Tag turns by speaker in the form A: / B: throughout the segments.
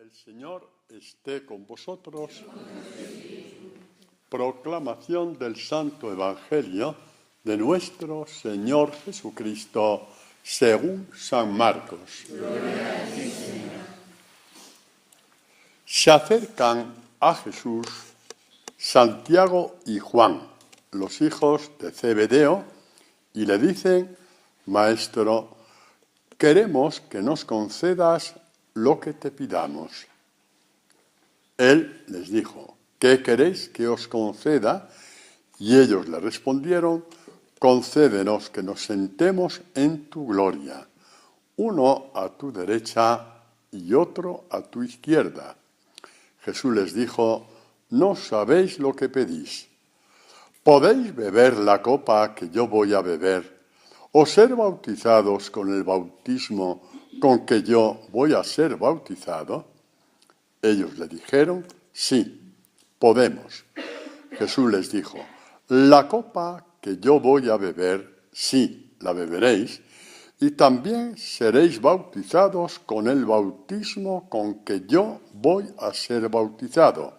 A: El Señor esté con vosotros. Proclamación del Santo Evangelio de nuestro Señor Jesucristo según San Marcos.
B: Gloria a ti, Señor.
A: Se acercan a Jesús Santiago y Juan, los hijos de Zebedeo, y le dicen: Maestro, queremos que nos concedas lo que te pidamos. Él les dijo: ¿qué queréis que os conceda? Y ellos le respondieron: concédenos que nos sentemos en tu gloria, uno a tu derecha y otro a tu izquierda. Jesús les dijo: no sabéis lo que pedís. ¿Podéis beber la copa que yo voy a beber, o ser bautizados con el bautismo con que yo voy a ser bautizado? Ellos le dijeron: sí, podemos. Jesús les dijo: la copa que yo voy a beber, sí, la beberéis, y también seréis bautizados con el bautismo con que yo voy a ser bautizado.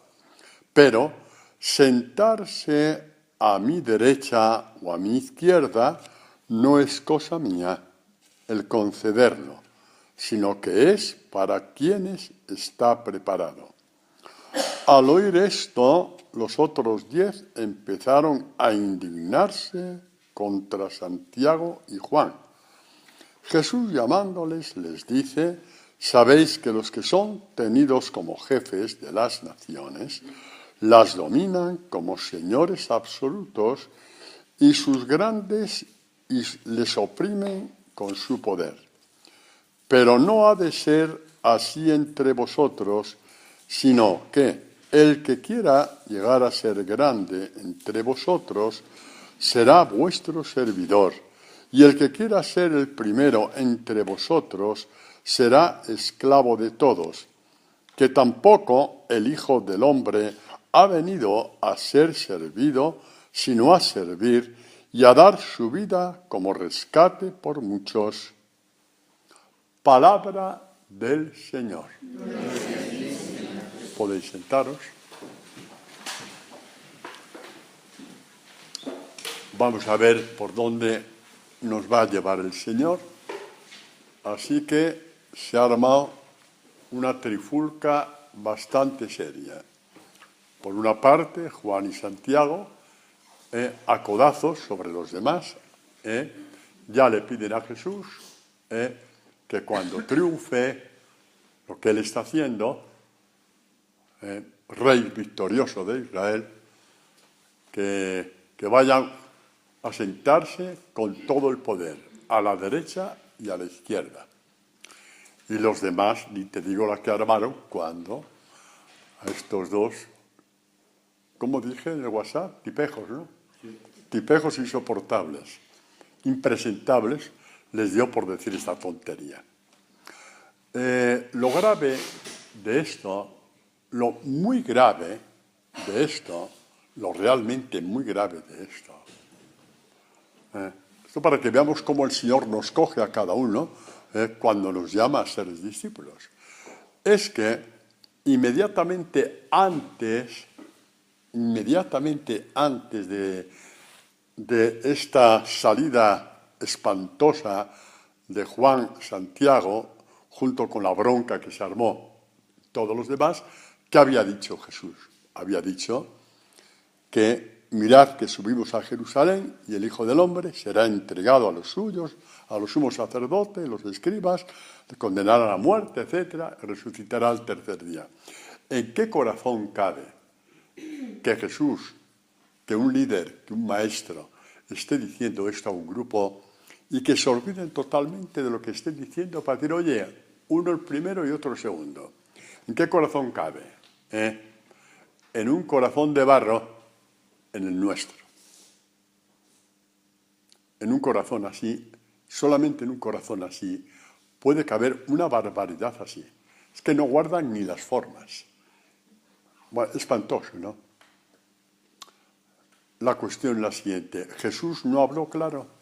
A: Pero sentarse a mi derecha o a mi izquierda no es cosa mía el concederlo, sino que es para quienes está preparado. Al oír esto, los otros 10 empezaron a indignarse contra Santiago y Juan. Jesús, llamándoles, les dice: sabéis que los que son tenidos como jefes de las naciones las dominan como señores absolutos, y sus grandes les oprimen con su poder. Pero no ha de ser así entre vosotros, sino que el que quiera llegar a ser grande entre vosotros será vuestro servidor, y el que quiera ser el primero entre vosotros será esclavo de todos. Que tampoco el Hijo del Hombre ha venido a ser servido, sino a servir y a dar su vida como rescate por muchos. Palabra del Señor. Podéis sentaros. Vamos a ver por dónde nos va a llevar el Señor. Así que se ha armado una trifulca bastante seria. Por una parte, Juan y Santiago, a codazos sobre los demás, ya le piden a Jesús que cuando triunfe lo que él está haciendo, rey victorioso de Israel, que vayan a sentarse con todo el poder, a la derecha y a la izquierda. Y los demás, ni te digo la que armaron, cuando a estos dos, como dije en el WhatsApp, tipejos, ¿no? Sí. Tipejos insoportables, impresentables, les dio por decir esta tontería. Lo grave de esto, lo muy grave de esto, lo realmente muy grave de esto, esto para que veamos cómo el Señor nos coge a cada uno cuando nos llama a ser discípulos, es que inmediatamente antes de esta salida espantosa de Juan Santiago, junto con la bronca que se armó todos los demás, ¿qué había dicho Jesús? Había dicho que mirad que subimos a Jerusalén y el Hijo del Hombre será entregado a los suyos, a los sumos sacerdotes, los escribas, le condenarán a muerte, etcétera, resucitará al tercer día. ¿En qué corazón cabe que Jesús, que un líder, que un maestro, esté diciendo esto a un grupo y que se olviden totalmente de lo que esté diciendo para decir: oye, uno el primero y otro el segundo? ¿En qué corazón cabe? En un corazón de barro, en el nuestro. En un corazón así, solamente en un corazón así, puede caber una barbaridad así. Es que no guardan ni las formas. Bueno, espantoso, ¿no? La cuestión es la siguiente: Jesús no habló claro.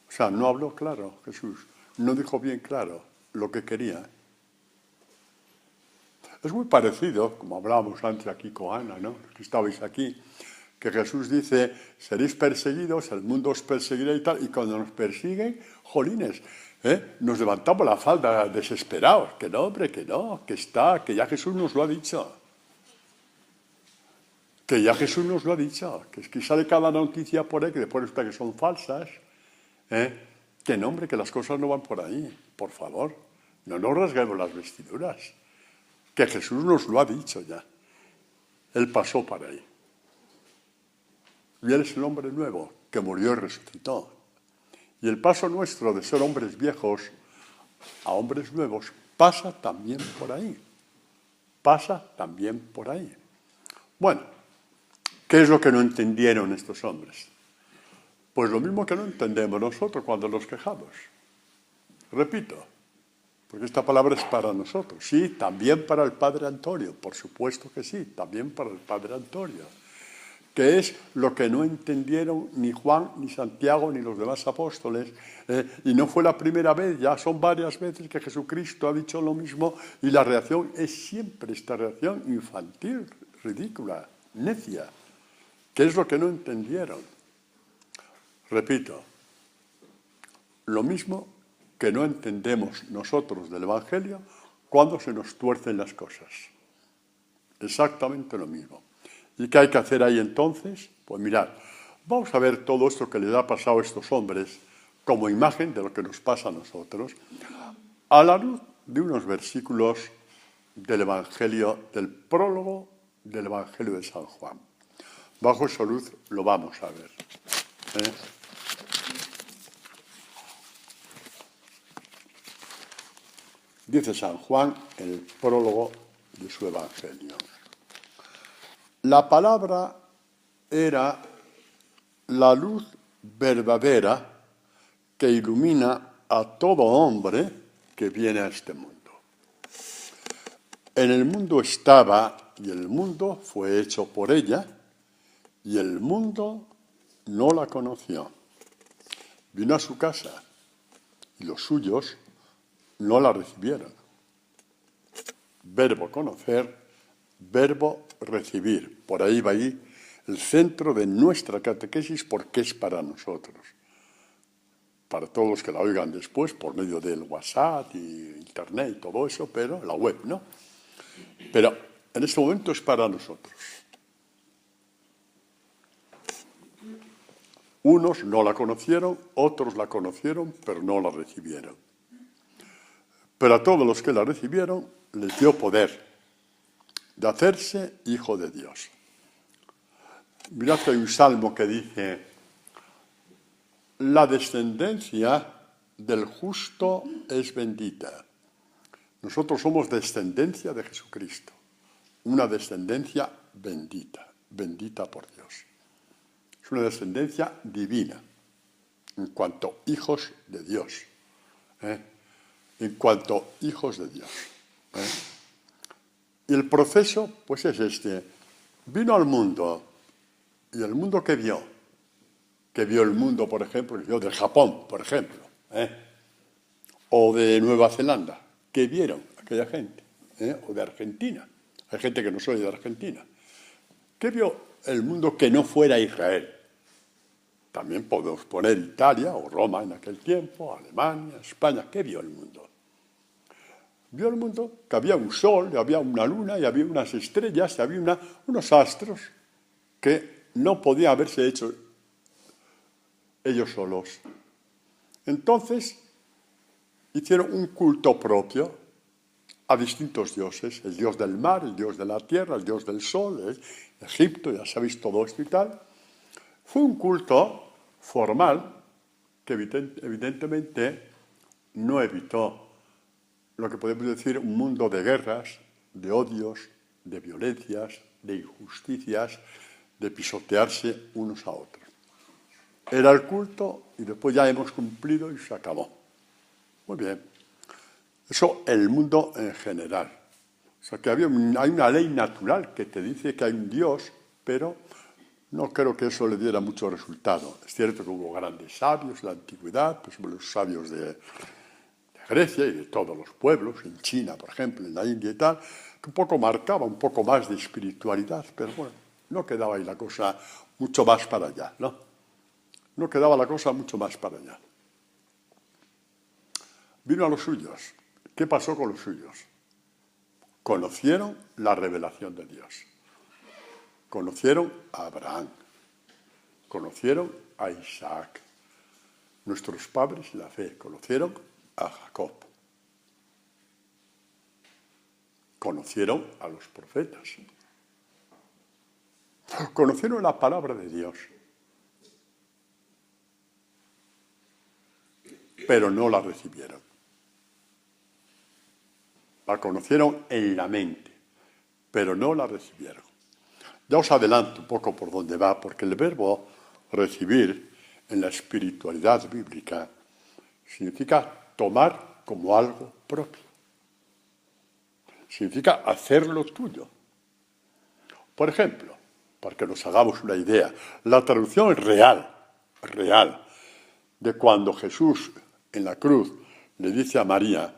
A: O sea, no habló claro Jesús. No dijo bien claro lo que quería. Es muy parecido, como hablábamos antes aquí con Ana, ¿no? Que estabais aquí, que Jesús dice, seréis perseguidos, el mundo os perseguirá y tal, y cuando nos persiguen, jolines, nos levantamos la falda desesperados, que no, hombre, que no, que ya Jesús nos lo ha dicho. Que ya Jesús nos lo ha dicho, que es que sale cada noticia por ahí, que después resulta que son falsas, que no, hombre, que las cosas no van por ahí, por favor, no nos rasguemos las vestiduras, que Jesús nos lo ha dicho ya, Él pasó para ahí. Y Él es el hombre nuevo, que murió y resucitó. Y el paso nuestro de ser hombres viejos a hombres nuevos pasa también por ahí, pasa también por ahí. Bueno, ¿qué es lo que no entendieron estos hombres? Pues lo mismo que no entendemos nosotros cuando nos quejamos. Repito, porque esta palabra es para nosotros. Sí, también para el Padre Antonio, por supuesto que sí, también para el Padre Antonio. Que es lo que no entendieron ni Juan, ni Santiago, ni los demás apóstoles. Y no fue la primera vez, ya son varias veces que Jesucristo ha dicho lo mismo y la reacción es siempre esta reacción infantil, ridícula, necia. ¿Qué es lo que no entendieron? Repito, lo mismo que no entendemos nosotros del Evangelio cuando se nos tuercen las cosas. Exactamente lo mismo. ¿Y qué hay que hacer ahí entonces? Pues mirad, vamos a ver todo esto que les ha pasado a estos hombres como imagen de lo que nos pasa a nosotros a la luz de unos versículos del Evangelio, del prólogo del Evangelio de San Juan. Bajo esa luz lo vamos a ver. Dice San Juan en el prólogo de su Evangelio. La palabra era la luz verdadera que ilumina a todo hombre que viene a este mundo. En el mundo estaba y el mundo fue hecho por ella y el mundo no la conoció. Vino a su casa y los suyos no la recibieron. Verbo conocer, verbo recibir. Por ahí va ahí el centro de nuestra catequesis porque es para nosotros. Para todos los que la oigan después por medio del WhatsApp y Internet y todo eso, pero la web, ¿no? Pero en este momento es para nosotros. Unos no la conocieron, otros la conocieron, pero no la recibieron. Pero a todos los que la recibieron les dio poder de hacerse hijo de Dios. Mirad que hay un salmo que dice: la descendencia del justo es bendita. Nosotros somos descendencia de Jesucristo, una descendencia bendita, bendita por Dios. Es una descendencia divina, en cuanto hijos de Dios. En cuanto hijos de Dios. Y el proceso, pues es este. Vino al mundo, y el mundo que vio el mundo, por ejemplo, que vio del Japón, por ejemplo, o de Nueva Zelanda, que vieron aquella gente, o de Argentina. Hay gente que no soy de Argentina. ¿Qué vio el mundo que no fuera Israel? También podemos poner Italia o Roma en aquel tiempo, Alemania, España. ¿Qué vio el mundo? Vio el mundo que había un sol, y había una luna, y había unas estrellas, y había unos astros que no podían haberse hecho ellos solos. Entonces, hicieron un culto propio a distintos dioses, el dios del mar, el dios de la tierra, el dios del sol, Egipto, ya sabéis todo esto y tal. Fue un culto formal que evidentemente no evitó lo que podemos decir un mundo de guerras, de odios, de violencias, de injusticias, de pisotearse unos a otros. Era el culto y después ya hemos cumplido y se acabó. Muy bien. Eso el mundo en general. O sea que hay una ley natural que te dice que hay un Dios, pero no creo que eso le diera mucho resultado. Es cierto que hubo grandes sabios en la antigüedad, pues los sabios de Grecia y de todos los pueblos, en China, por ejemplo, en la India y tal, que un poco marcaba un poco más de espiritualidad, pero bueno, no quedaba ahí la cosa mucho más para allá, ¿no? No quedaba la cosa mucho más para allá. Vino a los suyos. ¿Qué pasó con los suyos? Conocieron la revelación de Dios. Conocieron a Abraham. Conocieron a Isaac. Nuestros padres en la fe conocieron a Jacob. Conocieron a los profetas. Conocieron la palabra de Dios. Pero no la recibieron. La conocieron en la mente, pero no la recibieron. Ya os adelanto un poco por dónde va, porque el verbo recibir en la espiritualidad bíblica significa tomar como algo propio. Significa hacerlo tuyo. Por ejemplo, para que nos hagamos una idea, la traducción real, de cuando Jesús en la cruz le dice a María,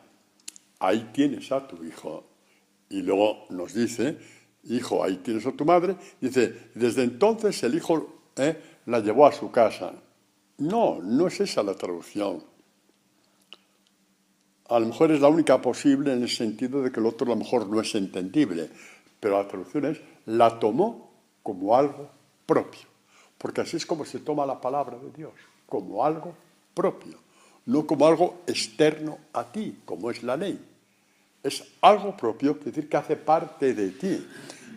A: ahí tienes a tu hijo, y luego nos dice, hijo, ahí tienes a tu madre, dice, desde entonces el hijo la llevó a su casa. No, no es esa la traducción. A lo mejor es la única posible en el sentido de que el otro a lo mejor no es entendible, pero la traducción es, la tomó como algo propio, porque así es como se toma la palabra de Dios, como algo propio, no como algo externo a ti, como es la ley. Es algo propio, es decir, que hace parte de ti.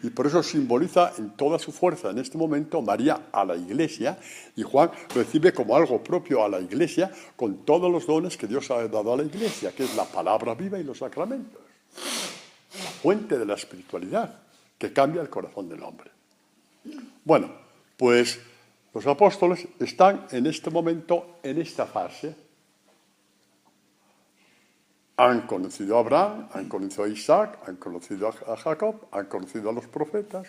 A: Y por eso simboliza en toda su fuerza en este momento María a la Iglesia, y Juan recibe como algo propio a la Iglesia con todos los dones que Dios ha dado a la Iglesia, que es la palabra viva y los sacramentos. La fuente de la espiritualidad que cambia el corazón del hombre. Bueno, pues los apóstoles están en este momento, en esta fase. Han conocido a Abraham, han conocido a Isaac, han conocido a Jacob, han conocido a los profetas.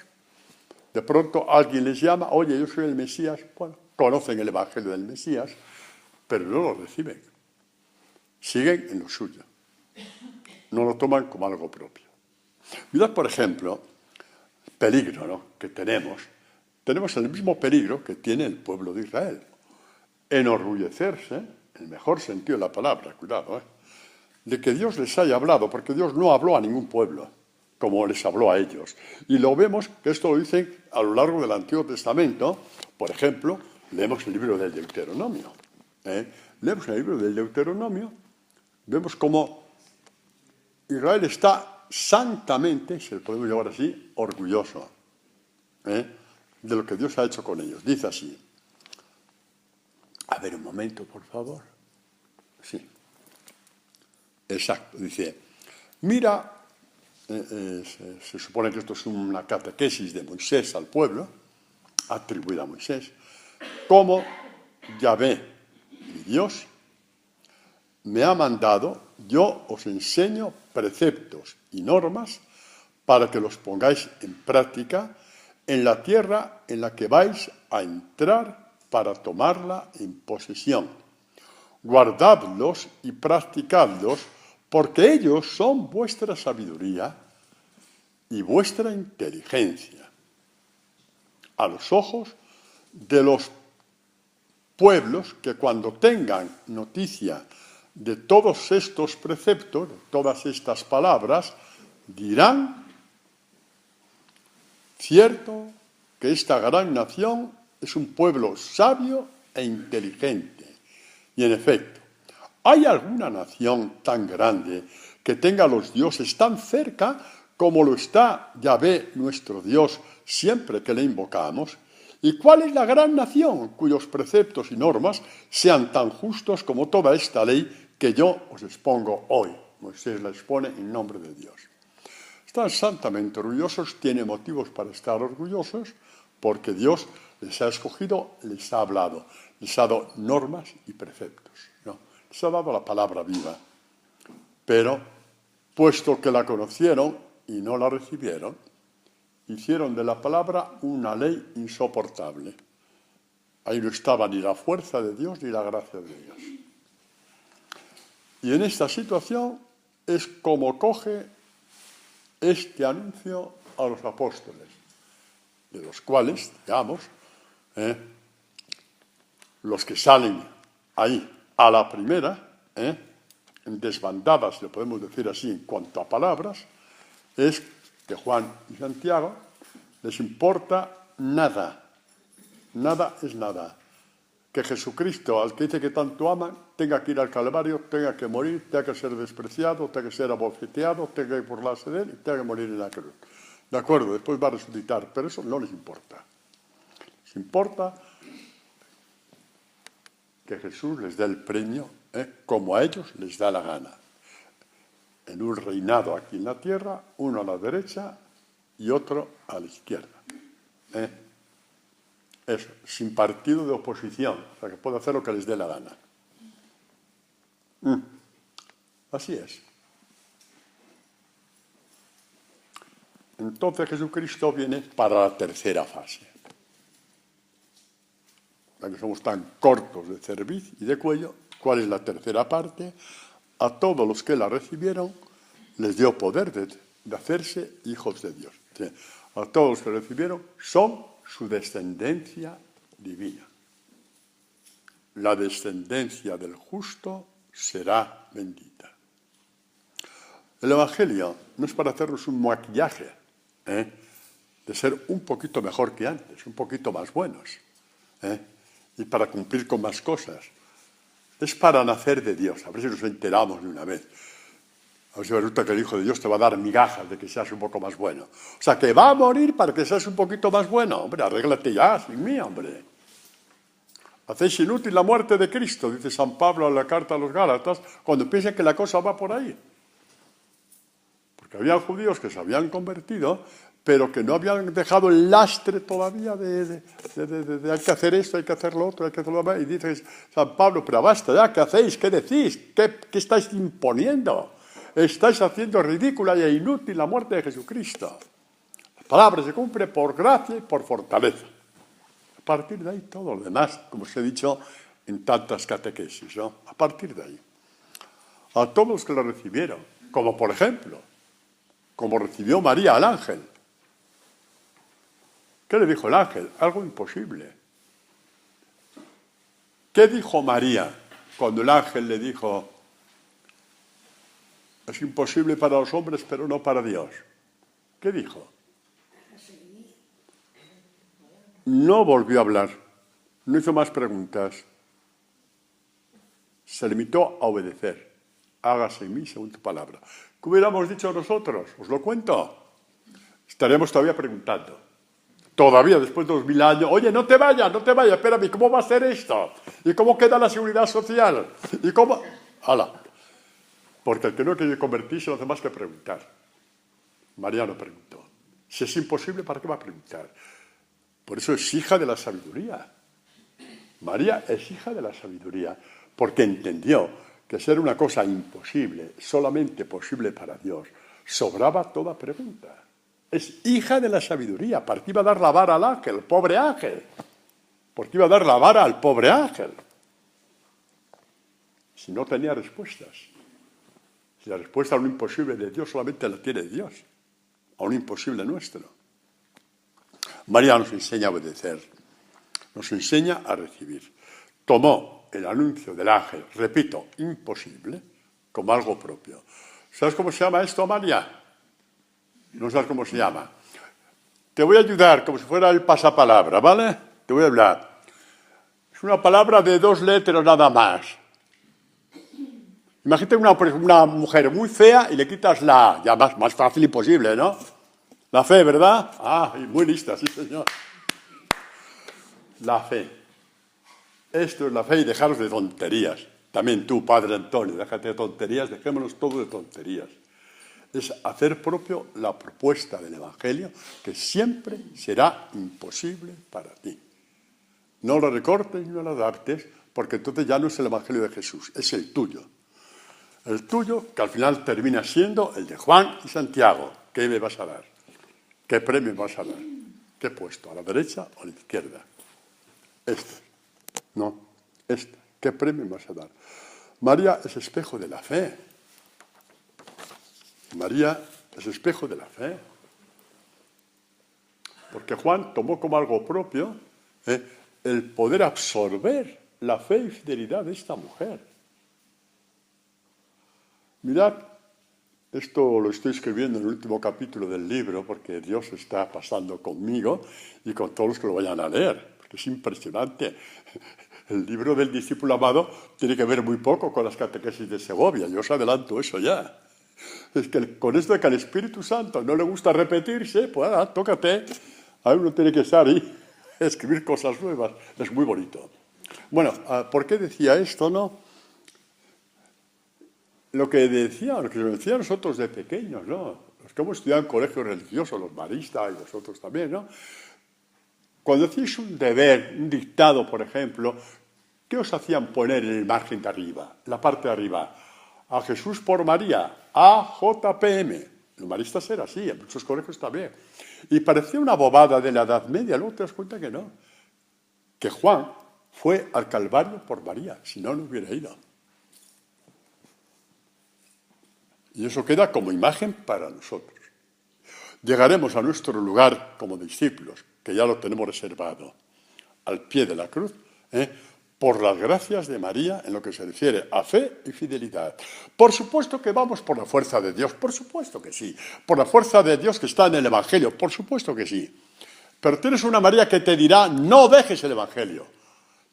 A: De pronto alguien les llama, oye, yo soy el Mesías. Bueno, conocen el Evangelio del Mesías, pero no lo reciben. Siguen en lo suyo. No lo toman como algo propio. Mirad, por ejemplo, el peligro, ¿no?, que tenemos. Tenemos el mismo peligro que tiene el pueblo de Israel. Enorgullecerse, en el mejor sentido de la palabra, cuidado, de que Dios les haya hablado, porque Dios no habló a ningún pueblo como les habló a ellos. Y lo vemos, que esto lo dicen a lo largo del Antiguo Testamento. Por ejemplo, leemos el libro del Deuteronomio. Leemos el libro del Deuteronomio, vemos cómo Israel está santamente, si lo podemos llamar así, orgulloso de lo que Dios ha hecho con ellos. Dice así. A ver, un momento, por favor. Sí. Exacto, dice, mira, se supone que esto es una catequesis de Moisés al pueblo, atribuida a Moisés, cómo Yahvé, mi Dios, me ha mandado, yo os enseño preceptos y normas para que los pongáis en práctica en la tierra en la que vais a entrar para tomarla en posesión. Guardadlos y practicadlos, porque ellos son vuestra sabiduría y vuestra inteligencia. A los ojos de los pueblos que cuando tengan noticia de todos estos preceptos, de todas estas palabras, dirán, cierto que esta gran nación es un pueblo sabio e inteligente. Y en efecto, ¿hay alguna nación tan grande que tenga a los dioses tan cerca como lo está Yahvé, nuestro Dios, siempre que le invocamos? ¿Y cuál es la gran nación cuyos preceptos y normas sean tan justos como toda esta ley que yo os expongo hoy? Moisés la expone en nombre de Dios. Están santamente orgullosos, tienen motivos para estar orgullosos, porque Dios les ha escogido, les ha hablado, les ha dado normas y preceptos, ¿no? Les ha dado la palabra viva. Pero, puesto que la conocieron y no la recibieron, hicieron de la palabra una ley insoportable. Ahí no estaba ni la fuerza de Dios ni la gracia de Dios. Y en esta situación es como coge este anuncio a los apóstoles, de los cuales, digamos, los que salen ahí a la primera, en desbandadas, si lo podemos decir así en cuanto a palabras, es que Juan y Santiago les importa nada. Nada es nada. Que Jesucristo, al que dice que tanto aman, tenga que ir al Calvario, tenga que morir, tenga que ser despreciado, tenga que ser abofeteado, tenga que burlarse de él y tenga que morir en la cruz. De acuerdo, después va a resucitar, pero eso no les importa. Les importa que Jesús les dé el premio, como a ellos les da la gana. En un reinado aquí en la tierra, uno a la derecha y otro a la izquierda. Eso, sin partido de oposición, o sea, que puede hacer lo que les dé la gana. Así es. Entonces Jesucristo viene para la tercera fase. Ya que somos tan cortos de cerviz y de cuello, ¿cuál es la tercera parte? A todos los que la recibieron les dio poder de hacerse hijos de Dios. Sí. A todos los que la recibieron son su descendencia divina. La descendencia del justo será bendita. El Evangelio no es para hacernos un maquillaje, de ser un poquito mejor que antes, un poquito más buenos, y para cumplir con más cosas. Es para nacer de Dios. A ver si nos enteramos de una vez. A ver si resulta que el Hijo de Dios te va a dar migajas de que seas un poco más bueno. O sea, que va a morir para que seas un poquito más bueno. Hombre, arréglate ya, sin mí, hombre. Hacéis inútil la muerte de Cristo, dice San Pablo en la carta a los Gálatas, cuando piensan que la cosa va por ahí. Porque había judíos que se habían convertido, pero que no habían dejado el lastre todavía de hay que hacer esto, hay que hacer lo otro, hay que hacer lo demás. Y dice San Pablo, pero basta ya, ¿qué hacéis? ¿Qué decís? ¿Qué estáis imponiendo? Estáis haciendo ridícula e inútil la muerte de Jesucristo. La palabra se cumple por gracia y por fortaleza. A partir de ahí todo lo demás, como os he dicho en tantas catequesis, ¿no? A partir de ahí. A todos los que lo recibieron, como por ejemplo, como recibió María al ángel. ¿Qué le dijo el ángel? Algo imposible. ¿Qué dijo María cuando el ángel le dijo: es imposible para los hombres, pero no para Dios? ¿Qué dijo? No volvió a hablar, no hizo más preguntas. Se limitó a obedecer. Hágase en mí según tu palabra. ¿Qué hubiéramos dicho nosotros? ¿Os lo cuento? Estaremos todavía preguntando. Todavía después de 2000 años. Oye, no te vayas, espérame, ¿cómo va a ser esto? ¿Y cómo queda la seguridad social? ¿Y cómo? ¡Hala! Porque el que no quiere convertirse no hace más que preguntar. María no preguntó. Si es imposible, ¿para qué va a preguntar? Por eso es hija de la sabiduría. María es hija de la sabiduría, porque entendió que ser una cosa imposible, solamente posible para Dios, sobraba toda pregunta. Es hija de la sabiduría, porque iba a dar la vara al ángel, pobre ángel. Porque iba a dar la vara al pobre ángel. Si no tenía respuestas. Si la respuesta a un imposible de Dios solamente la tiene Dios, a un imposible nuestro. María nos enseña a obedecer, nos enseña a recibir. Tomó el anuncio del ángel, repito, imposible, como algo propio. ¿Sabes cómo se llama esto, María? No sabes cómo se llama. Te voy a ayudar como si fuera el pasapalabra, ¿vale? Te voy a hablar. Es una palabra de 2 letras nada más. Imagínate una mujer muy fea y le quitas la A. Ya más fácil imposible, ¿no? La fe, ¿verdad? Ah, muy lista, sí, señor. La fe. Esto es la fe y dejaros de tonterías. También tú, Padre Antonio, déjate de tonterías, dejémonos todo de tonterías. Es hacer propio la propuesta del Evangelio, que siempre será imposible para ti. No lo recortes ni lo adaptes, porque entonces ya no es el Evangelio de Jesús, es el tuyo. El tuyo, que al final termina siendo el de Juan y Santiago. ¿Qué me vas a dar? ¿Qué premio me vas a dar? ¿Qué puesto? ¿A la derecha o a la izquierda? Este. No, este. ¿Qué premio me vas a dar? María es espejo de la fe. María es espejo de la fe. Porque Juan tomó como algo propio el poder absorber la fe y fidelidad de esta mujer. Mirad, esto lo estoy escribiendo en el último capítulo del libro porque Dios está pasando conmigo y con todos los que lo vayan a leer, porque es impresionante. El libro del discípulo amado tiene que ver muy poco con las catequesis de Segovia, yo os adelanto eso ya. Es que con esto de que al Espíritu Santo no le gusta repetirse, pues tócate. A uno tiene que estar ahí, escribir cosas nuevas. Es muy bonito. Bueno, ¿por qué decía esto, no? Lo que nos decía nosotros de pequeños, ¿no? Los que hemos estudiado en colegios religiosos, los maristas y vosotros también, ¿no? Cuando hacéis un deber, un dictado, por ejemplo, ¿qué os hacían poner en el margen de arriba, la parte de arriba? A Jesús por María, AJPM. Los maristas era así, en muchos colegios también. Y parecía una bobada de la Edad Media, luego te das cuenta que no. Que Juan fue al Calvario por María, si no, no hubiera ido. Y eso queda como imagen para nosotros. Llegaremos a nuestro lugar como discípulos, que ya lo tenemos reservado, al pie de la cruz, por las gracias de María en lo que se refiere a fe y fidelidad. Por supuesto que vamos por la fuerza de Dios, por supuesto que sí. Por la fuerza de Dios que está en el Evangelio, por supuesto que sí. Pero tienes una María que te dirá, no dejes el Evangelio.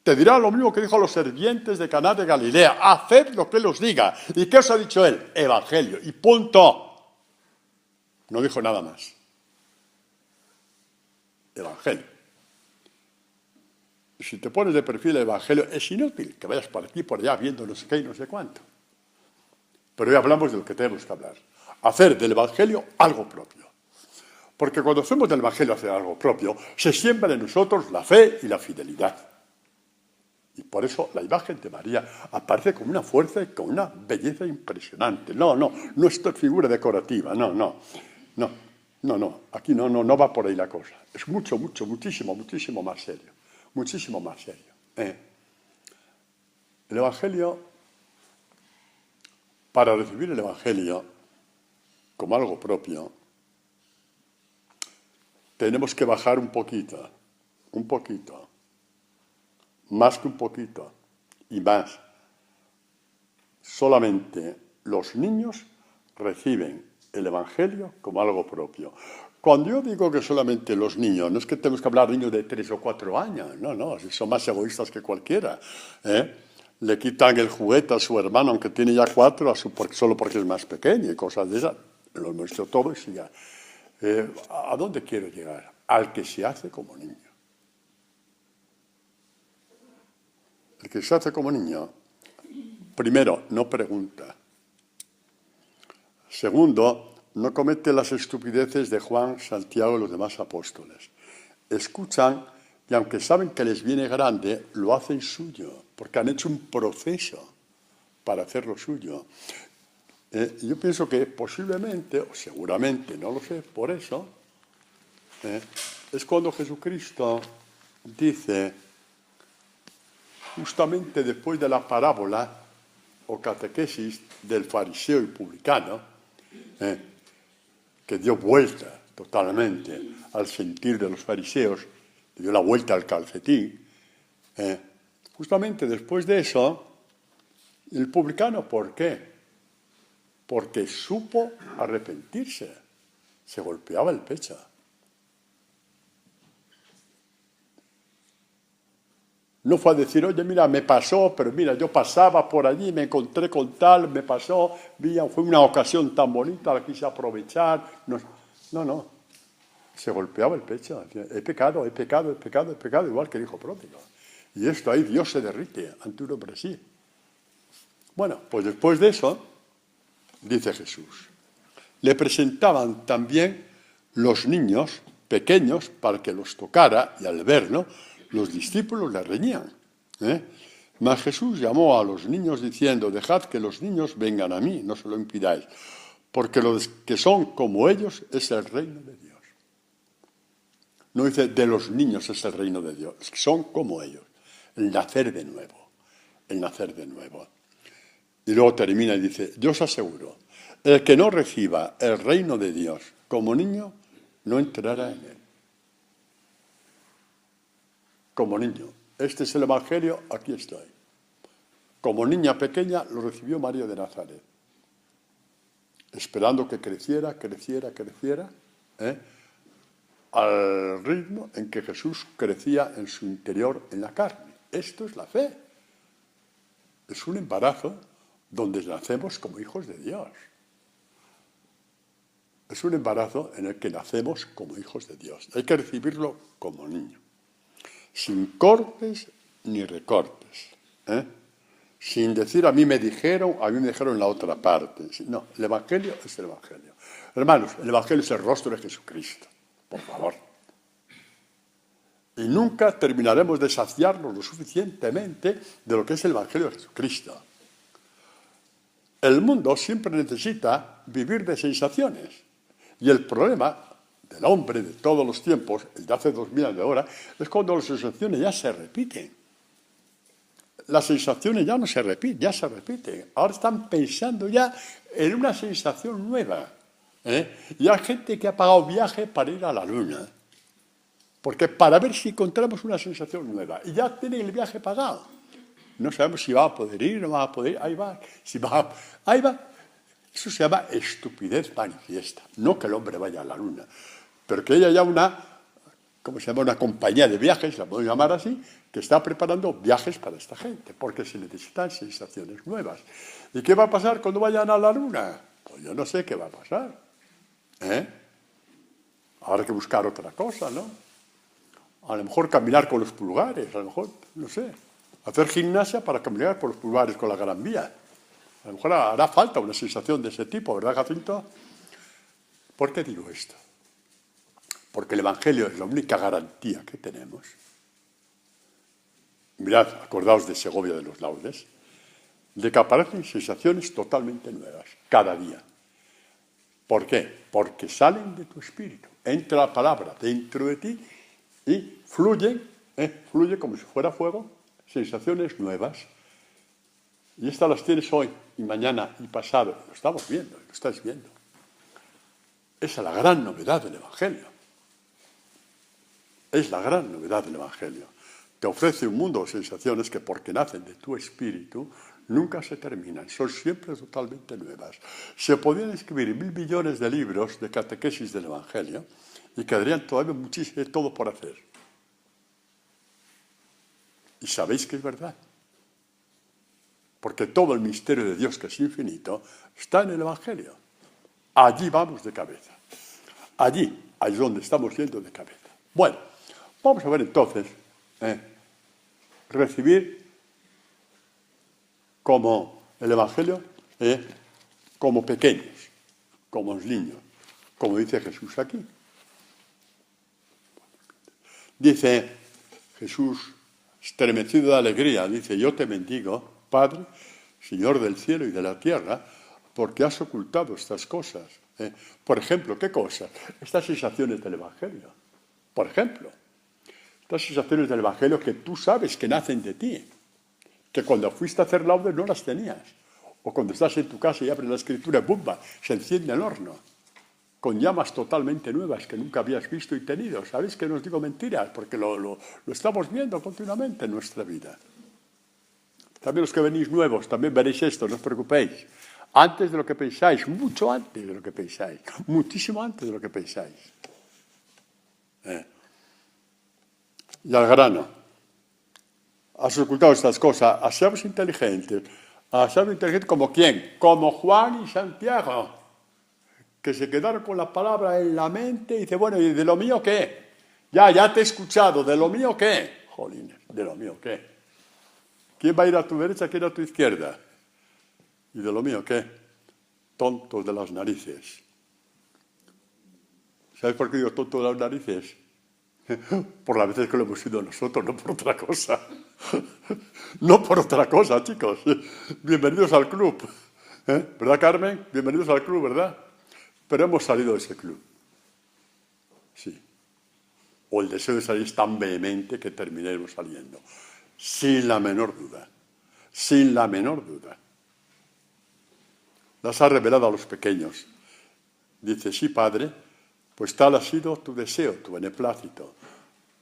A: Te dirá lo mismo que dijo a los sirvientes de Caná de Galilea, haced lo que él os diga. ¿Y qué os ha dicho él? Evangelio. Y punto. No dijo nada más. Evangelio. Y si te pones de perfil el Evangelio, es inútil que vayas por aquí, por allá, viendo no sé qué y no sé cuánto. Pero hoy hablamos de lo que tenemos que hablar. Hacer del Evangelio algo propio. Porque cuando hacemos del Evangelio hacer algo propio, se siembra en nosotros la fe y la fidelidad. Y por eso la imagen de María aparece con una fuerza y con una belleza impresionante. No es figura decorativa, no. Aquí no va por ahí la cosa. Es muchísimo más serio. Muchísimo más serio. El Evangelio, para recibir el Evangelio como algo propio, tenemos que bajar un poquito, más que un poquito, y más. Solamente los niños reciben el Evangelio como algo propio. Cuando yo digo que solamente los niños, no es que tenemos que hablar de niños de 3 o 4 años, no, son más egoístas que cualquiera. Le quitan el juguete a su hermano, aunque tiene ya 4, solo porque es más pequeño y cosas de esas. Lo muestro todo y siga. ¿A dónde quiero llegar? Al que se hace como niño. El que se hace como niño, primero, no pregunta. Segundo, no comete las estupideces de Juan, Santiago y los demás apóstoles. Escuchan y aunque saben que les viene grande, lo hacen suyo, porque han hecho un proceso para hacerlo suyo. Yo pienso que posiblemente, o seguramente, no lo sé, por eso, es cuando Jesucristo dice, justamente después de la parábola o catequesis del fariseo y publicano, que dio vuelta totalmente al sentir de los fariseos, dio la vuelta al calcetín, justamente después de eso, el publicano, ¿por qué? Porque supo arrepentirse, se golpeaba el pecho. No fue a decir, oye, mira, me pasó, pero mira, yo pasaba por allí, me encontré con tal, me pasó, fue una ocasión tan bonita, la quise aprovechar. No. Se golpeaba el pecho. He pecado, igual que el hijo pródigo. Y esto ahí Dios se derrite ante un hombre así. Bueno, pues después de eso, dice Jesús, le presentaban también los niños pequeños para que los tocara y al verlo, los discípulos le reñían. Mas Jesús llamó a los niños diciendo, dejad que los niños vengan a mí, no se lo impidáis, porque los que son como ellos es el reino de Dios. No dice de los niños es el reino de Dios, son como ellos, el nacer de nuevo. Y luego termina y dice, yo os aseguro, el que no reciba el reino de Dios como niño, no entrará en él. Como niño. Este es el Evangelio, aquí estoy. Como niña pequeña lo recibió María de Nazaret, esperando que creciera, al ritmo en que Jesús crecía en su interior, en la carne. Esto es la fe. Es un embarazo donde nacemos como hijos de Dios. Es un embarazo en el que nacemos como hijos de Dios. Hay que recibirlo como niño, sin cortes ni recortes, sin decir a mí me dijeron en la otra parte. No, el Evangelio es el Evangelio. Hermanos, el Evangelio es el rostro de Jesucristo, por favor. Y nunca terminaremos de saciarnos lo suficientemente de lo que es el Evangelio de Jesucristo. El mundo siempre necesita vivir de sensaciones. Y el problema del hombre de todos los tiempos, el de hace 2000 años de ahora, es cuando las sensaciones ya se repiten. Las sensaciones ya no se repiten, ya se repiten. Ahora están pensando ya en una sensación nueva. Y hay gente que ha pagado viaje para ir a la luna. Porque para ver si encontramos una sensación nueva. Y ya tienen el viaje pagado. No sabemos si va a poder ir, no va a poder ir. Ahí va. Ahí va. Eso se llama estupidez manifiesta. No que el hombre vaya a la luna. Pero que haya una compañía de viajes, la puedo llamar así, que está preparando viajes para esta gente, porque se necesitan sensaciones nuevas. ¿Y qué va a pasar cuando vayan a la luna? Pues yo no sé qué va a pasar. Habrá que buscar otra cosa, ¿no? A lo mejor caminar con los pulgares, a lo mejor, no sé, hacer gimnasia para caminar por los pulgares con la Gran Vía. A lo mejor hará falta una sensación de ese tipo, ¿verdad, Jacinto? ¿Por qué digo esto? Porque el Evangelio es la única garantía que tenemos. Mirad, acordaos de Segovia de los Laudes, de que aparecen sensaciones totalmente nuevas, cada día. ¿Por qué? Porque salen de tu espíritu, entra la palabra dentro de ti y fluye como si fuera fuego, sensaciones nuevas. Y estas las tienes hoy y mañana y pasado. Lo estamos viendo, lo estáis viendo. Esa es la gran novedad del Evangelio. Es la gran novedad del Evangelio. Te ofrece un mundo de sensaciones que, porque nacen de tu espíritu, nunca se terminan. Son siempre totalmente nuevas. Se podrían escribir 1000 millones de libros de catequesis del Evangelio y quedarían todavía muchísimo todo por hacer. Y sabéis que es verdad. Porque todo el misterio de Dios, que es infinito, está en el Evangelio. Allí vamos de cabeza. Allí es donde estamos yendo de cabeza. Bueno, vamos a ver entonces, recibir como el Evangelio, como pequeños, como niños, como dice Jesús aquí. Dice Jesús, estremecido de alegría, dice, yo te bendigo, Padre, Señor del cielo y de la tierra, porque has ocultado estas cosas. Por ejemplo, ¿qué cosas? Estas sensaciones del Evangelio. Por ejemplo, estas sensaciones del Evangelio que tú sabes que nacen de ti, que cuando fuiste a hacer laudes no las tenías. O cuando estás en tu casa y abres la Escritura, ¡bumba!, se enciende el horno, con llamas totalmente nuevas que nunca habías visto y tenido. ¿Sabéis que no os digo mentiras? Porque lo estamos viendo continuamente en nuestra vida. También los que venís nuevos, también veréis esto, no os preocupéis. Antes de lo que pensáis, mucho antes de lo que pensáis, muchísimo antes de lo que pensáis. Y al grano. Has ocultado estas cosas. Seamos inteligentes. Seamos inteligentes como quién? Como Juan y Santiago, que se quedaron con la palabra en la mente y dice, bueno, ¿y de lo mío qué? Ya te he escuchado, ¿de lo mío qué? Jolines, ¿de lo mío qué? ¿Quién va a ir a tu derecha, quién a tu izquierda? ¿Y de lo mío qué? Tontos de las narices. ¿Sabes por qué digo tontos de las narices? Por las veces que lo hemos sido nosotros, no por otra cosa. No por otra cosa, chicos. Bienvenidos al club. ¿Verdad, Carmen? Bienvenidos al club, ¿verdad? Pero hemos salido de ese club. Sí. O el deseo de salir es tan vehemente que terminaremos saliendo. Sin la menor duda. Sin la menor duda. las ha revelado a los pequeños. Dice, sí, Padre, pues tal ha sido tu deseo, tu beneplácito.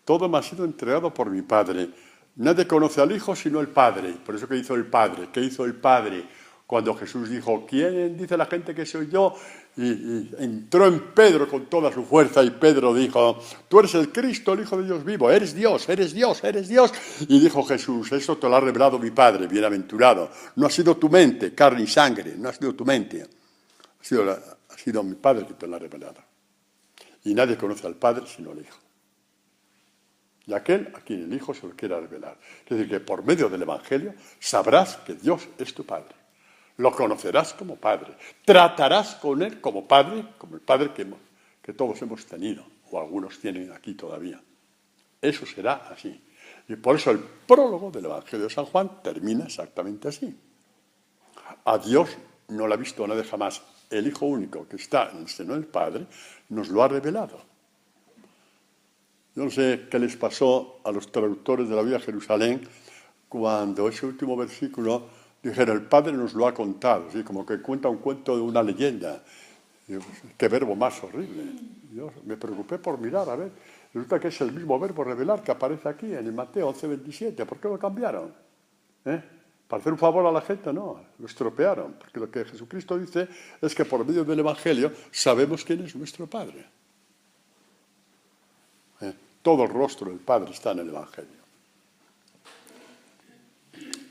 A: Todo me ha sido entregado por mi Padre. Nadie conoce al Hijo sino el Padre. Por eso, ¿qué hizo el Padre? ¿Qué hizo el Padre? Cuando Jesús dijo, ¿quién dice la gente que soy yo? Y entró en Pedro con toda su fuerza y Pedro dijo, tú eres el Cristo, el Hijo de Dios vivo, eres Dios, eres Dios, eres Dios. Y dijo Jesús, eso te lo ha revelado mi Padre, bienaventurado. No ha sido tu mente, carne y sangre, no ha sido tu mente. Ha sido mi Padre que te lo ha revelado. Y nadie conoce al Padre sino el Hijo. Y aquel a quien el Hijo se lo quiera revelar. Es decir, que por medio del Evangelio sabrás que Dios es tu Padre. Lo conocerás como Padre. Tratarás con Él como Padre, como el Padre que todos hemos tenido, o algunos tienen aquí todavía. Eso será así. Y por eso el prólogo del Evangelio de San Juan termina exactamente así. A Dios no lo ha visto nadie jamás. El Hijo único que está en el seno del Padre nos lo ha revelado. Yo no sé qué les pasó a los traductores de la Biblia de Jerusalén cuando ese último versículo dijeron, el Padre nos lo ha contado, ¿sí? Como que cuenta un cuento de una leyenda. Y yo, qué verbo más horrible. Yo me preocupé por mirar, a ver, resulta que es el mismo verbo revelar que aparece aquí en el Mateo 11:27. ¿Por qué lo cambiaron? Para hacer un favor a la gente, no, lo estropearon. Porque lo que Jesucristo dice es que por medio del Evangelio sabemos quién es nuestro Padre. Todo el rostro del Padre está en el Evangelio.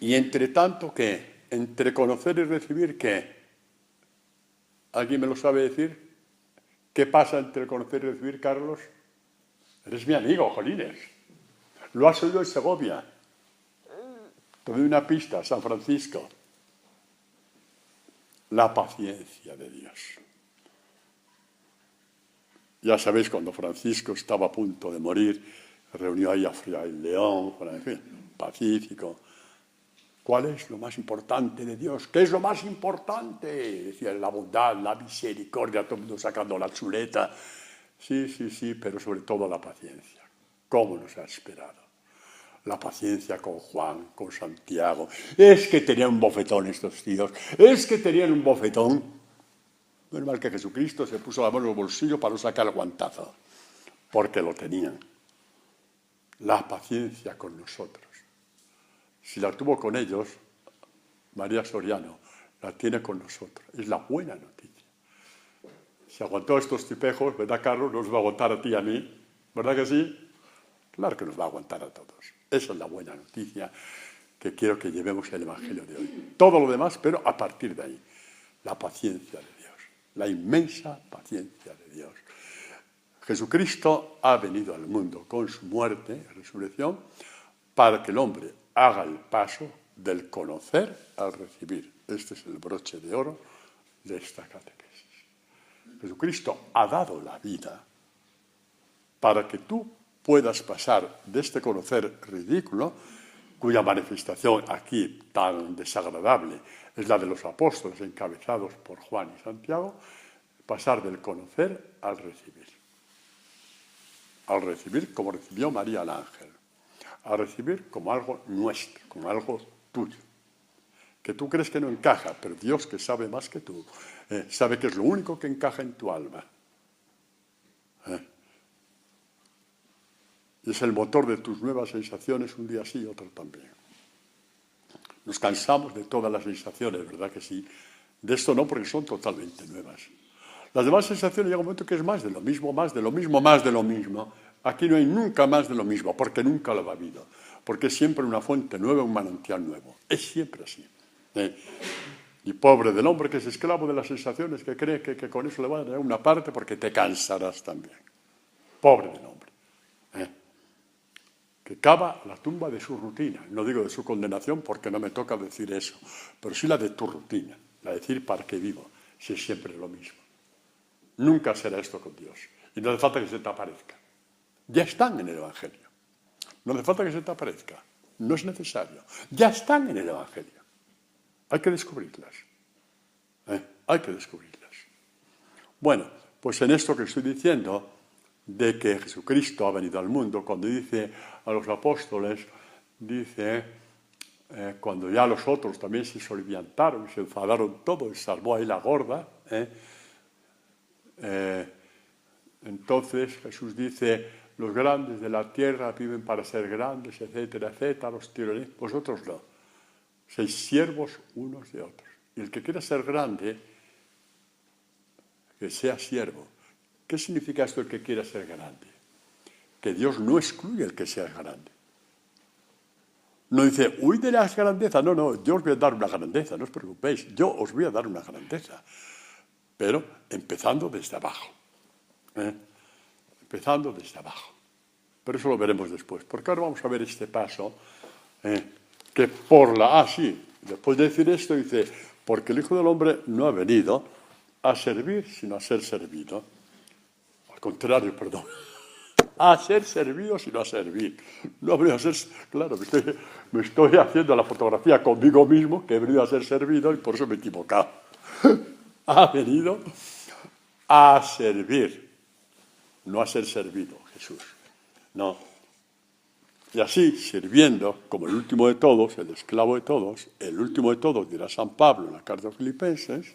A: Y entre tanto, ¿qué? Entre conocer y recibir, ¿qué? ¿Alguien me lo sabe decir? ¿Qué pasa entre conocer y recibir, Carlos? Eres mi amigo, jolines. Lo has oído en Segovia. Te doy una pista, San Francisco. La paciencia de Dios. Ya sabéis, cuando Francisco estaba a punto de morir, reunió ahí a Fray León, en fin, pacífico. ¿Cuál es lo más importante de Dios? ¿Qué es lo más importante? Decía, la bondad, la misericordia, todo el mundo sacando la chuleta. Sí, pero sobre todo la paciencia. ¿Cómo nos ha esperado? La paciencia con Juan, con Santiago. Es que tenían un bofetón estos tíos. Es que tenían un bofetón. Menos mal que Jesucristo se puso la mano en el bolsillo para no sacar el guantazo. Porque lo tenían. La paciencia con nosotros. Si la tuvo con ellos, María Soriano, la tiene con nosotros. Es la buena noticia. Si aguantó estos tipejos, ¿verdad, Carlos? Nos va a aguantar a ti y a mí. ¿Verdad que sí? Claro que nos va a aguantar a todos. Esa es la buena noticia que quiero que llevemos el Evangelio de hoy. Todo lo demás, pero a partir de ahí. La paciencia de Dios. La inmensa paciencia de Dios. Jesucristo ha venido al mundo con su muerte y resurrección para que el hombre haga el paso del conocer al recibir. Este es el broche de oro de esta catequesis. Jesucristo ha dado la vida para que tú puedas pasar de este conocer ridículo, cuya manifestación aquí tan desagradable es la de los apóstoles encabezados por Juan y Santiago, pasar del conocer al recibir. Al recibir como recibió María al ángel. A recibir como algo nuestro, como algo tuyo. Que tú crees que no encaja, pero Dios, que sabe más que tú, sabe que es lo único que encaja en tu alma. Y es el motor de tus nuevas sensaciones, un día sí y otro también. Nos cansamos de todas las sensaciones, ¿verdad que sí? De esto no, porque son totalmente nuevas. Las demás sensaciones llega un momento que es más de lo mismo, más de lo mismo, más de lo mismo. Aquí no hay nunca más de lo mismo, porque nunca lo ha habido. Porque es siempre una fuente nueva, un manantial nuevo. Es siempre así. Y pobre del hombre que es esclavo de las sensaciones, que cree que con eso le va a dar una parte, porque te cansarás también. Pobre del hombre. Que cava la tumba de su rutina. No digo de su condenación porque no me toca decir eso, pero sí la de tu rutina, la de decir para qué vivo, si es siempre lo mismo. Nunca será esto con Dios. Y no hace falta que se te aparezca. Ya están en el Evangelio. No hace falta que se te aparezca. No es necesario. Ya están en el Evangelio. Hay que descubrirlas. Hay que descubrirlas. Bueno, pues en esto que estoy diciendo, de que Jesucristo ha venido al mundo, cuando dice a los apóstoles, dice, cuando ya los otros también se soliviantaron y se enfadaron todos, y salvó ahí la gorda. Entonces Jesús dice, los grandes de la tierra viven para ser grandes, etcétera, etcétera, los tirones, vosotros no. Sois siervos unos de otros. Y el que quiera ser grande, que sea siervo. ¿Qué significa esto, el que quiera ser grande? Que Dios no excluye el que sea grande. No dice, huid de las grandezas. No, no, yo os voy a dar una grandeza, no os preocupéis. Yo os voy a dar una grandeza. Pero empezando desde abajo. Empezando desde abajo. Pero eso lo veremos después. Porque ahora vamos a ver este paso. Que por la... sí, después de decir esto dice, porque el Hijo del Hombre no ha venido a servir, sino a ser servido. Al contrario, perdón. A ser servido, sino a servir. No ha venido a ser... Claro, me estoy haciendo la fotografía conmigo mismo, que he venido a ser servido y por eso me he equivocado. Ha venido a servir, no a ser servido, Jesús. No. Y así, sirviendo, como el último de todos, el esclavo de todos, el último de todos, dirá San Pablo en la carta a los Filipenses,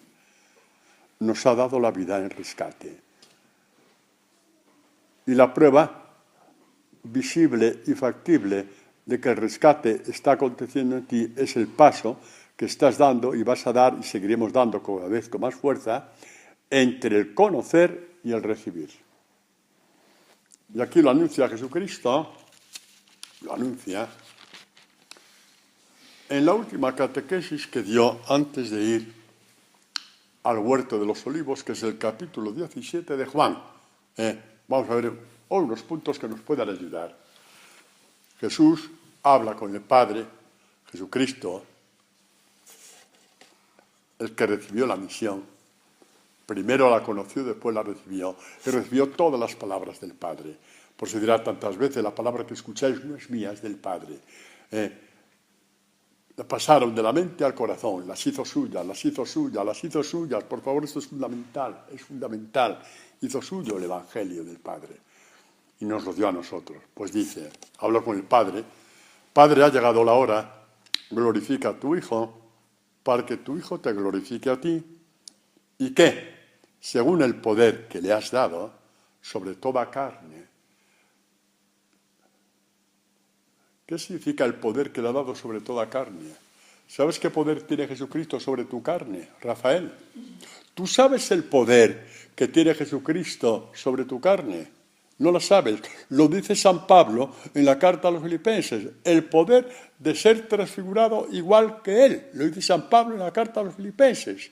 A: nos ha dado la vida en rescate. Y la prueba visible y factible de que el rescate está aconteciendo en ti es el paso que estás dando y vas a dar y seguiremos dando cada vez con más fuerza entre el conocer y el recibir. Y aquí lo anuncia Jesucristo, lo anuncia en la última catequesis que dio antes de ir al Huerto de los Olivos, que es el capítulo 17 de Juan. Vamos a ver hoy unos puntos que nos puedan ayudar. Jesús habla con el Padre, Jesucristo, el que recibió la misión. Primero la conoció, después la recibió. Y recibió todas las palabras del Padre. Por eso dirá tantas veces, la palabra que escucháis no es mía, es del Padre. La pasaron de la mente al corazón, las hizo suyas, las hizo suyas, las hizo suyas. Por favor, esto es fundamental, es fundamental. Hizo suyo el Evangelio del Padre. Y nos lo dio a nosotros. Pues dice, habló con el Padre, Padre, ha llegado la hora, glorifica a tu Hijo, para que tu Hijo te glorifique a ti. ¿Y qué? Según el poder que le has dado sobre toda carne. ¿Qué significa el poder que le ha dado sobre toda carne? ¿Sabes qué poder tiene Jesucristo sobre tu carne, Rafael? ¿Tú sabes el poder que tiene Jesucristo sobre tu carne? No lo sabes. Lo dice San Pablo en la carta a los Filipenses. El poder de ser transfigurado igual que Él. Lo dice San Pablo en la carta a los Filipenses.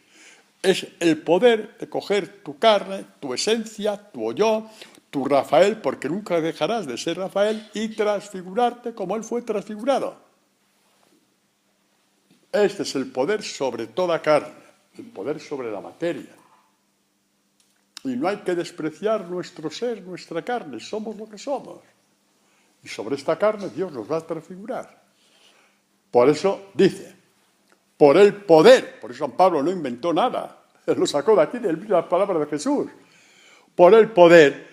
A: Es el poder de coger tu carne, tu esencia, tu yo, tu Rafael, porque nunca dejarás de ser Rafael, y transfigurarte como Él fue transfigurado. Este es el poder sobre toda carne, el poder sobre la materia. Y no hay que despreciar nuestro ser, nuestra carne, somos lo que somos. Y sobre esta carne Dios nos va a transfigurar. Por eso dice, por el poder, por eso San Pablo no inventó nada, él lo sacó de aquí, de las palabras de Jesús, por el poder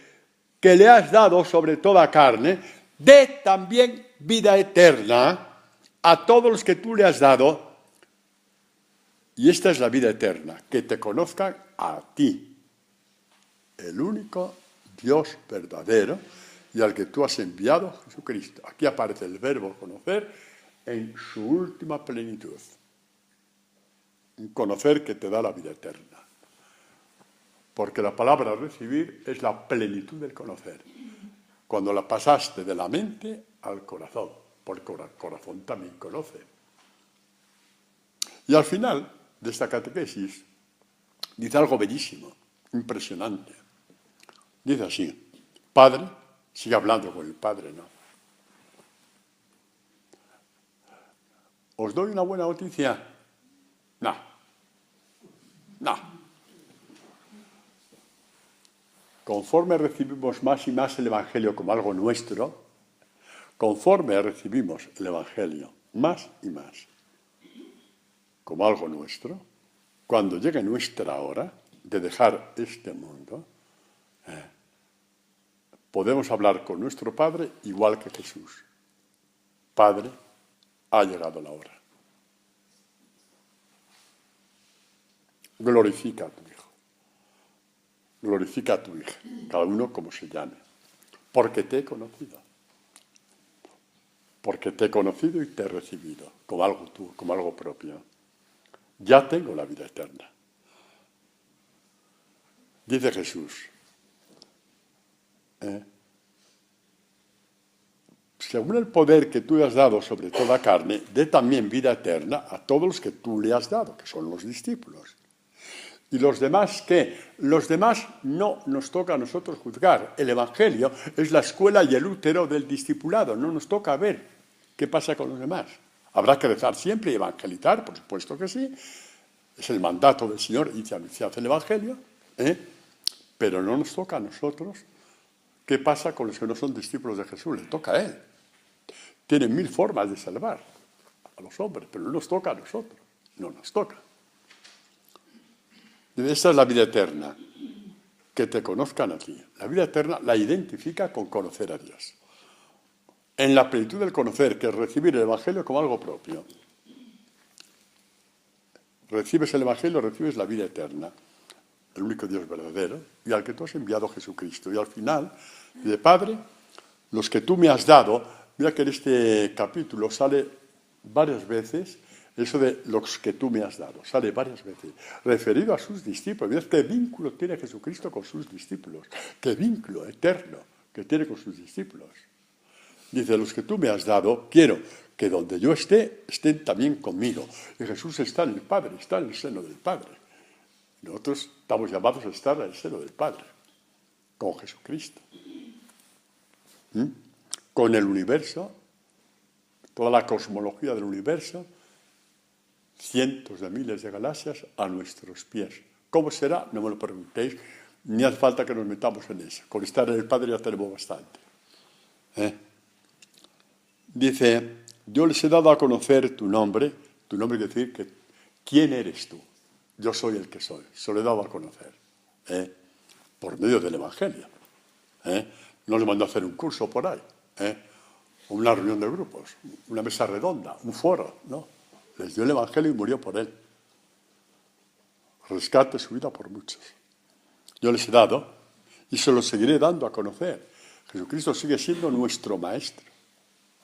A: que le has dado sobre toda carne, de también vida eterna a todos los que tú le has dado. Y esta es la vida eterna, que te conozcan a ti, el único Dios verdadero y al que tú has enviado, Jesucristo. Aquí aparece el verbo conocer en su última plenitud. Un conocer que te da la vida eterna. Porque la palabra recibir es la plenitud del conocer. Cuando la pasaste de la mente al corazón, porque el corazón también conoce. Y al final de esta catequesis dice algo bellísimo, impresionante. Dice así, Padre, sigue hablando con el Padre, ¿no? ¿Os doy una buena noticia? No. Conforme recibimos más y más el Evangelio como algo nuestro, conforme recibimos el Evangelio más y más como algo nuestro, cuando llegue nuestra hora de dejar este mundo, podemos hablar con nuestro Padre igual que Jesús. Padre, ha llegado la hora. glorifica a tu Hijo. Glorifica a tu hija, cada uno como se llame. Porque te he conocido. Porque te he conocido y te he recibido como algo tú, como algo propio. Ya tengo la vida eterna. Dice Jesús, según el poder que tú le has dado sobre toda carne, dé también vida eterna a todos los que tú le has dado, que son los discípulos. ¿Y los demás qué? Los demás no nos toca a nosotros juzgar. El Evangelio es la escuela y el útero del discipulado. No nos toca ver qué pasa con los demás. Habrá que rezar siempre y evangelizar, por supuesto que sí. Es el mandato del Señor y se hace el Evangelio. Pero no nos toca a nosotros qué pasa con los que no son discípulos de Jesús. Le toca a Él. Tienen 1000 formas de salvar a los hombres, pero no nos toca a nosotros. No nos toca. Esta es la vida eterna, que te conozcan a ti. La vida eterna la identifica con conocer a Dios. En la plenitud del conocer, que es recibir el Evangelio como algo propio. Recibes el Evangelio, recibes la vida eterna, el único Dios verdadero, y al que tú has enviado Jesucristo. Y al final, dice, Padre, los que tú me has dado, mira que en este capítulo sale varias veces eso de los que tú me has dado, sale varias veces, referido a sus discípulos. Mira qué vínculo tiene Jesucristo con sus discípulos, qué vínculo eterno que tiene con sus discípulos. Dice, los que tú me has dado, quiero que donde yo esté, estén también conmigo. Y Jesús está en el Padre, está en el seno del Padre. Nosotros estamos llamados a estar en el seno del Padre, con Jesucristo. Con el universo, toda la cosmología del universo, cientos de miles de galaxias a nuestros pies. ¿Cómo será? No me lo preguntéis, ni hace falta que nos metamos en eso. Con estar en el Padre ya tenemos bastante. Dice, yo les he dado a conocer tu nombre quiere decir que ¿quién eres tú? Yo soy el que soy, se lo he dado a conocer, por medio del Evangelio. No les mandó a hacer un curso por ahí, una reunión de grupos, una mesa redonda, un foro, no. Les dio el Evangelio y murió por él. Rescate su vida por muchos. Yo les he dado y se lo seguiré dando a conocer. Jesucristo sigue siendo nuestro Maestro.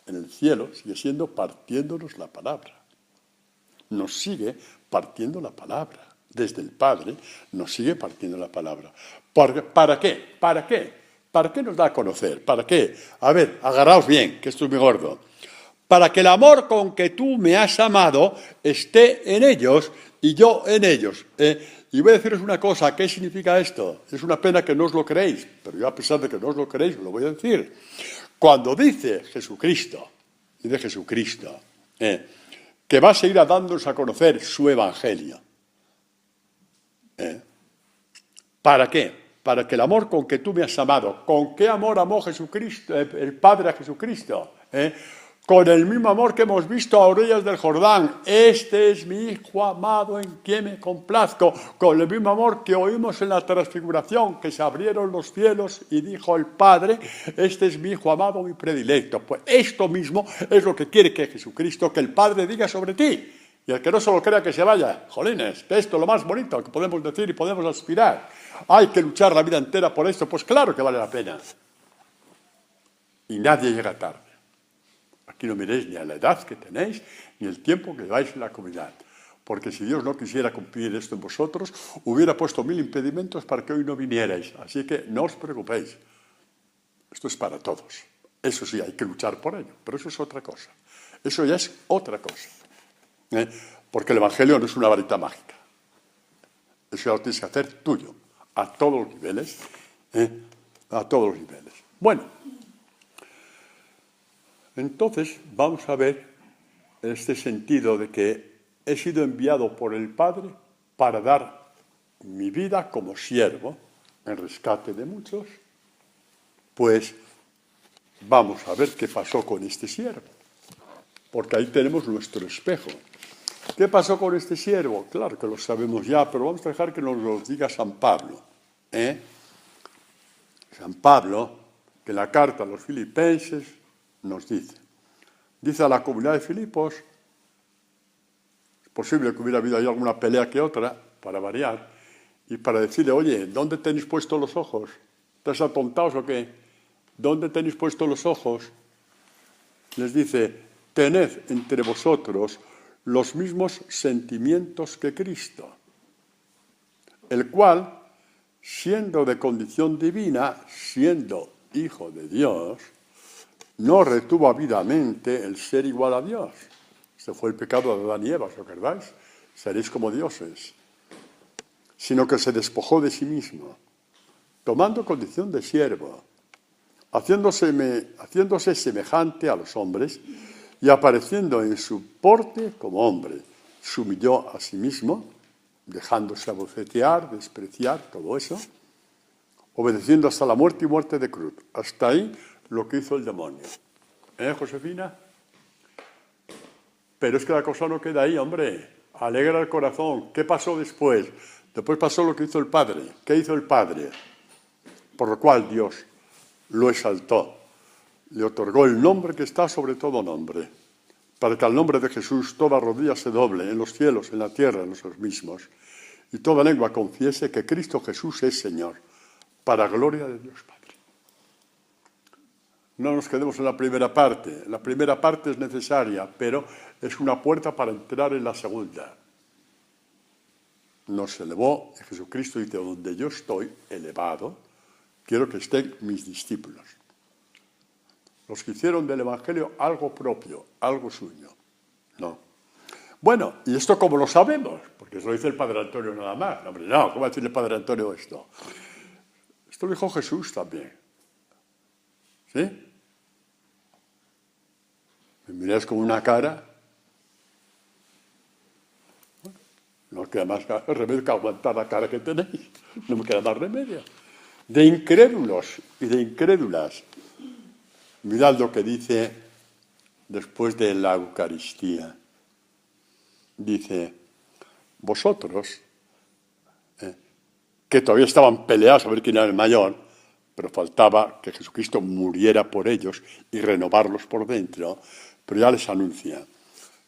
A: En el cielo sigue siendo partiéndonos la palabra. Nos sigue partiendo la palabra. Desde el Padre nos sigue partiendo la palabra. ¿Para qué? ¿Para qué? ¿Para qué nos da a conocer? ¿Para qué? A ver, agarraos bien, que esto es muy gordo. Para que el amor con que tú me has amado esté en ellos y yo en ellos. Y voy a deciros una cosa, ¿qué significa esto? Es una pena que no os lo creéis, pero yo a pesar de que no os lo creéis, lo voy a decir. Cuando dice Jesucristo, que va a seguir dándonos a conocer su Evangelio. ¿Para qué? Para que el amor con que tú me has amado, ¿con qué amor amó Jesucristo, el Padre a Jesucristo? Con el mismo amor que hemos visto a orillas del Jordán. Este es mi Hijo amado en quien me complazco. Con el mismo amor que oímos en la transfiguración, que se abrieron los cielos y dijo el Padre, este es mi Hijo amado, mi predilecto. Pues esto mismo es lo que quiere que Jesucristo, que el Padre diga sobre ti. Y el que no solo crea que se vaya, jolines, que esto es lo más bonito que podemos decir y podemos aspirar. Hay que luchar la vida entera por esto, pues claro que vale la pena. Y nadie llega tarde. Aquí no miréis ni a la edad que tenéis, ni el tiempo que lleváis en la comunidad. Porque si Dios no quisiera cumplir esto en vosotros, hubiera puesto 1000 impedimentos para que hoy no vinierais. Así que no os preocupéis. Esto es para todos. Eso sí, hay que luchar por ello, pero eso es otra cosa. Eso ya es otra cosa. Porque el Evangelio no es una varita mágica. Eso ya lo tienes que hacer tuyo, a todos los niveles. A todos los niveles. Bueno. Entonces, vamos a ver este sentido de que he sido enviado por el Padre para dar mi vida como siervo en rescate de muchos. Pues vamos a ver qué pasó con este siervo, porque ahí tenemos nuestro espejo. ¿Qué pasó con este siervo? Claro que lo sabemos ya, pero vamos a dejar que nos lo diga San Pablo. San Pablo, que en la carta a los filipenses nos dice a la comunidad de Filipos, es posible que hubiera habido ahí alguna pelea que otra, para variar, y para decirle, oye, ¿dónde tenéis puestos los ojos? ¿Estás atontados o qué? ¿Dónde tenéis puestos los ojos? Les dice, tened entre vosotros los mismos sentimientos que Cristo, el cual, siendo de condición divina, siendo hijo de Dios, no retuvo avidamente el ser igual a Dios. Este fue el pecado de Adán y Eva, ¿os acordáis? Seréis como dioses. Sino que se despojó de sí mismo, tomando condición de siervo, haciéndose semejante a los hombres y apareciendo en su porte como hombre. Se humilló a sí mismo, dejándose abofetear, despreciar, todo eso, obedeciendo hasta la muerte y muerte de cruz. Hasta ahí lo que hizo el demonio. Josefina? Pero es que la cosa no queda ahí, hombre. Alegra el corazón. ¿Qué pasó después? Después pasó lo que hizo el Padre. ¿Qué hizo el Padre? Por lo cual Dios lo exaltó. Le otorgó el nombre que está sobre todo nombre, para que al nombre de Jesús toda rodilla se doble, en los cielos, en la tierra, en los mismos, y toda lengua confiese que Cristo Jesús es Señor, para gloria de Dios Padre. No nos quedemos en la primera parte. La primera parte es necesaria, pero es una puerta para entrar en la segunda. Nos elevó, Jesucristo dice, donde yo estoy elevado, quiero que estén mis discípulos. Los que hicieron del Evangelio algo propio, algo suyo. No. Bueno, ¿y esto cómo lo sabemos? Porque eso lo dice el Padre Antonio nada más. Hombre, no, ¿cómo va a decir el Padre Antonio esto? Esto lo dijo Jesús también. ¿Sí? Me miráis con una cara. No queda más remedio que aguantar la cara que tenéis. No me queda más remedio. De incrédulos y de incrédulas. Mirad lo que dice después de la Eucaristía. Dice, vosotros, que todavía estaban peleados a ver quién era el mayor, pero faltaba que Jesucristo muriera por ellos y renovarlos por dentro, pero ya les anuncia,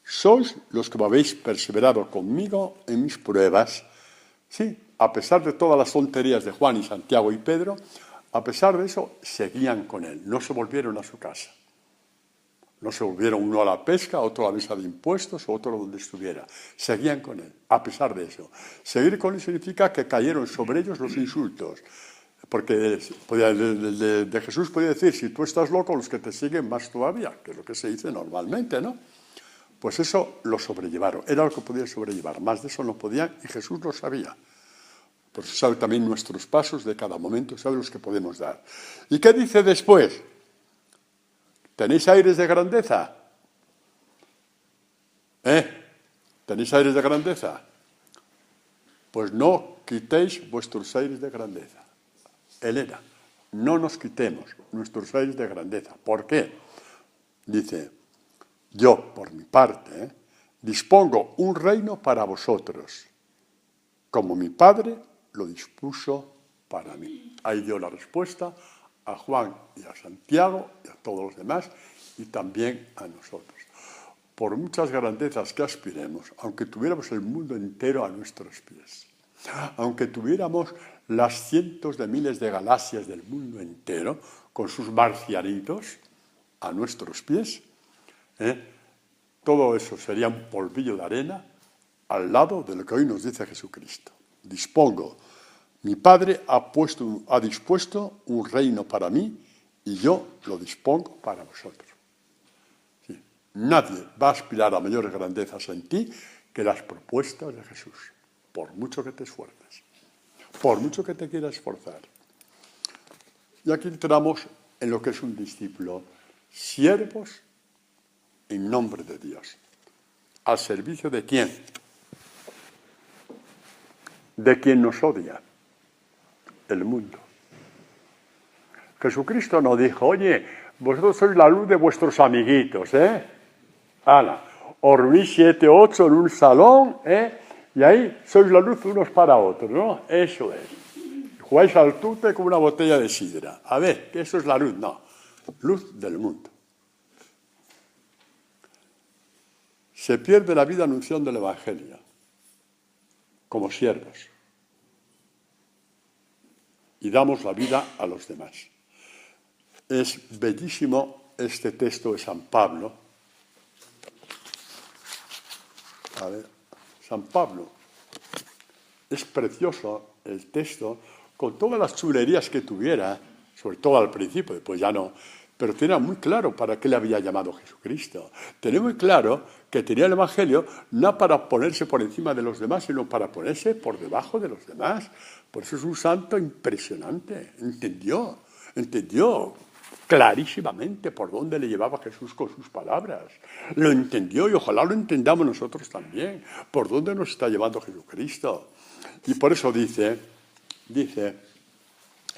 A: sois los que me habéis perseverado conmigo en mis pruebas. Sí, a pesar de todas las tonterías de Juan y Santiago y Pedro, a pesar de eso, seguían con él, no se volvieron a su casa. No se volvieron uno a la pesca, otro a la mesa de impuestos, otro donde estuviera. Seguían con él, a pesar de eso. Seguir con él significa que cayeron sobre ellos los insultos. Porque de Jesús podía decir, si tú estás loco, los que te siguen más todavía, que es lo que se dice normalmente, ¿no? Pues eso lo sobrellevaron, era lo que podían sobrellevar, más de eso no podían y Jesús lo sabía. Por eso sabe también nuestros pasos de cada momento, sabe los que podemos dar. ¿Y qué dice después? ¿Tenéis aires de grandeza? ¿Tenéis aires de grandeza? Pues no quitéis vuestros aires de grandeza. Elena, no nos quitemos nuestros aires de grandeza. ¿Por qué? Dice, yo, por mi parte, dispongo un reino para vosotros, como mi Padre lo dispuso para mí. Ahí dio la respuesta a Juan y a Santiago y a todos los demás y también a nosotros. Por muchas grandezas que aspiremos, aunque tuviéramos el mundo entero a nuestros pies, aunque tuviéramos las cientos de miles de galaxias del mundo entero con sus marcianitos a nuestros pies, todo eso sería un polvillo de arena al lado de lo que hoy nos dice Jesucristo. Dispongo. Mi Padre ha dispuesto un reino para mí y yo lo dispongo para vosotros. Sí. Nadie va a aspirar a mayores grandezas en ti que las propuestas de Jesús, por mucho que te esfuerces, por mucho que te quieras esforzar. Y aquí entramos en lo que es un discípulo, siervos en nombre de Dios. ¿Al servicio de quién? De quien nos odia. El mundo. Jesucristo no dijo, oye, vosotros sois la luz de vuestros amiguitos, Ala, os reunís 7 o 8 en un salón, y ahí sois la luz unos para otros, ¿no? Eso es. Jugáis al tute con una botella de sidra. A ver, que eso es la luz, no. Luz del mundo. Se pierde la vida anunciando el Evangelio. como siervos. Y damos la vida a los demás. Es bellísimo este texto de San Pablo. A ver, San Pablo. Es precioso el texto, con todas las chulerías que tuviera, sobre todo al principio, después ya no, pero tenía muy claro para qué le había llamado Jesucristo. Tenía muy claro que tenía el Evangelio no para ponerse por encima de los demás, sino para ponerse por debajo de los demás. Por eso es un santo impresionante. Entendió clarísimamente por dónde le llevaba Jesús con sus palabras. Lo entendió y ojalá lo entendamos nosotros también, por dónde nos está llevando Jesucristo. Y por eso dice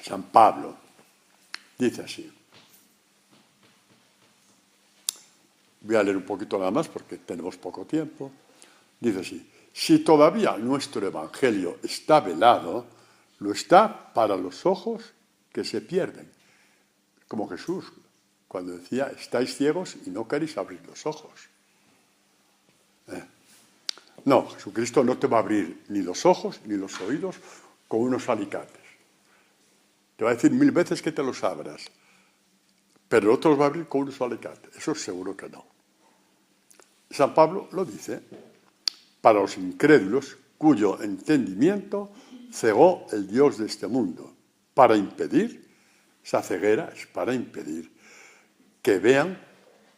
A: San Pablo, dice así. Voy a leer un poquito nada más porque tenemos poco tiempo. Dice así: si todavía nuestro evangelio está velado, lo está para los ojos que se pierden. Como Jesús, cuando decía, estáis ciegos y no queréis abrir los ojos. No, Jesucristo no te va a abrir ni los ojos ni los oídos con unos alicates. Te va a decir 1000 veces que te los abras, pero el otro los va a abrir con unos alicates. Eso seguro que no. San Pablo lo dice, para los incrédulos cuyo entendimiento cegó el Dios de este mundo, para impedir, esa ceguera es para impedir que vean